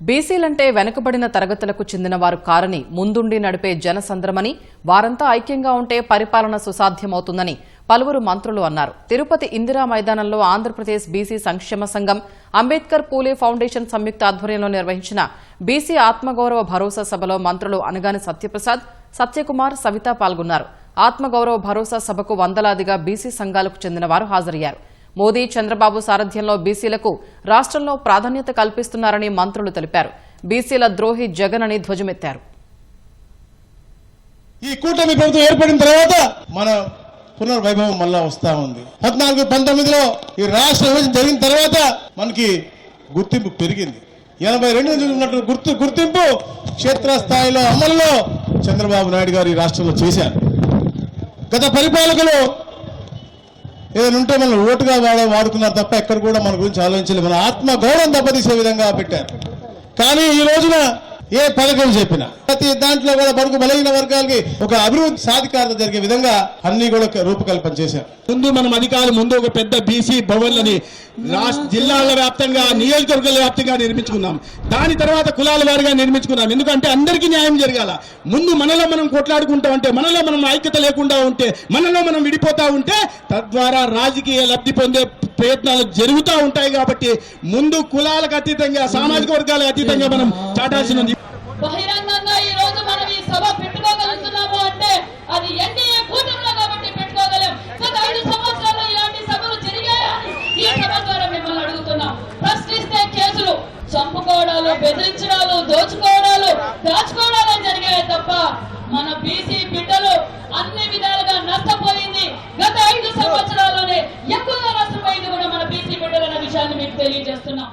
బీసీలంటే వెనుకబడిన తరగతులకు చెందిన వారు కారని ముందుండి నడిపే జనసంద్రమని వారంతా ఐక్యంగా ఉంటే పరిపాలన సుసాధ్యమవుతుందని పలువురు మంత్రులు అన్నారు. తిరుపతి ఇందిరా మైదానంలో ఆంధ్రప్రదేశ్ బీసీ సంక్షేమ సంఘం, అంబేద్కర్ పూలే ఫౌండేషన్ సంయుక్త ఆధ్వర్యంలో నిర్వహించిన బీసీ ఆత్మగౌరవ భరోసా సభలో మంత్రులు అనగాని సత్యప్రసాద్, సత్యకుమార్, సవిత పాల్గొన్నారు. ఆత్మగౌరవ భరోసా సభకు వందలాదిగా బీసీ సంఘాలకు చెందిన వారు హాజరయ్యారు. మోదీ, చంద్రబాబు సారథ్యంలో బీసీలకు రాష్ట్రంలో ప్రాధాన్యత కల్పిస్తున్నారని మంత్రులు తెలిపారు. బీసీల ద్రోహి జగన్ అని ధ్వజమెత్తారు. ఈ కూటమి ప్రభుత్వం ఏర్పడిన తర్వాత మన పునర్వైభవం మళ్ళా వస్తా ఉంది. 14-19లో ఈ రాష్ట్ర విభజన జరిగిన తర్వాత మనకి గుర్తింపు పెరిగింది. 82 ఉన్నట్టు గుర్తింపు క్షేత్రస్థాయిలో అమల్లో చంద్రబాబు నాయుడు గారు ఈ రాష్ట్రంలో చేశారు. గత పరిపాలకులు ఏదైనా ఉంటే మనం ఓటుగా వాడుకున్నారు తప్ప ఎక్కడ కూడా మన గురించి ఆలోచించలేదు. మన ఆత్మ గౌరవం దెబ్బతీసే విధంగా పెట్టారు. కానీ ఈ రోజున ఏ పథకం చెప్పినా ప్రతి దాంట్లో కూడా బడుగు బలహీన వర్గాలకి ఒక అభివృద్ధి సాధికారత జరిగే విధంగా అన్ని కూడా రూపకల్పన చేశారు. ముందు మనం అధికారులు ముందు ఒక పెద్ద బీసీ భవన్లని జిల్లాల వ్యాప్తంగా, నియోజకవర్గాల వ్యాప్తంగా నిర్మించుకున్నాం. దాని తర్వాత కులాల వారిగా నిర్మించుకున్నాం. ఎందుకంటే అందరికీ న్యాయం జరగాల. ముందు మనలో మనం కొట్లాడుకుంటా ఉంటే, మనలో మనం ఐక్యత లేకుండా ఉంటే, మనలో మనం విడిపోతా ఉంటే తద్వారా రాజకీయ లబ్ధి పొందే ప్రయత్నాలు జరుగుతూ ఉంటాయి. కాబట్టి ముందు కులాలకు అతీతంగా, సామాజిక వర్గాలకు అతీతంగా మనం చాటాల్సిన ఉంది. బహిరంగంగా ఈ రోజు మనం ఈ సభ పెట్టుకోగలుగుతున్నాము అంటే అది ఎన్డీఏ కూటమిలో కాబట్టి పెట్టుకోగలం. గత 5 సంవత్సరాల్లో ఇలాంటి సభలు జరిగాయని ఈ సభ ద్వారా మిమ్మల్ని అడుగుతున్నాం. ప్రశ్నిస్తే కేసులు, చంపుకోవడాలు, బెదిరించడాలు, దోచుకోవడాలు, దాచుకోవడాలు జరిగాయి తప్ప మన బీసీ బిడ్డలు అన్ని విధాలుగా నష్టపోయింది. గత 5 సంవత్సరాల్లోనే ఎక్కువగా నష్టపోయింది కూడా మన బీసీ బిడ్డలు అన్న విషయాన్ని మీకు తెలియజేస్తున్నాం.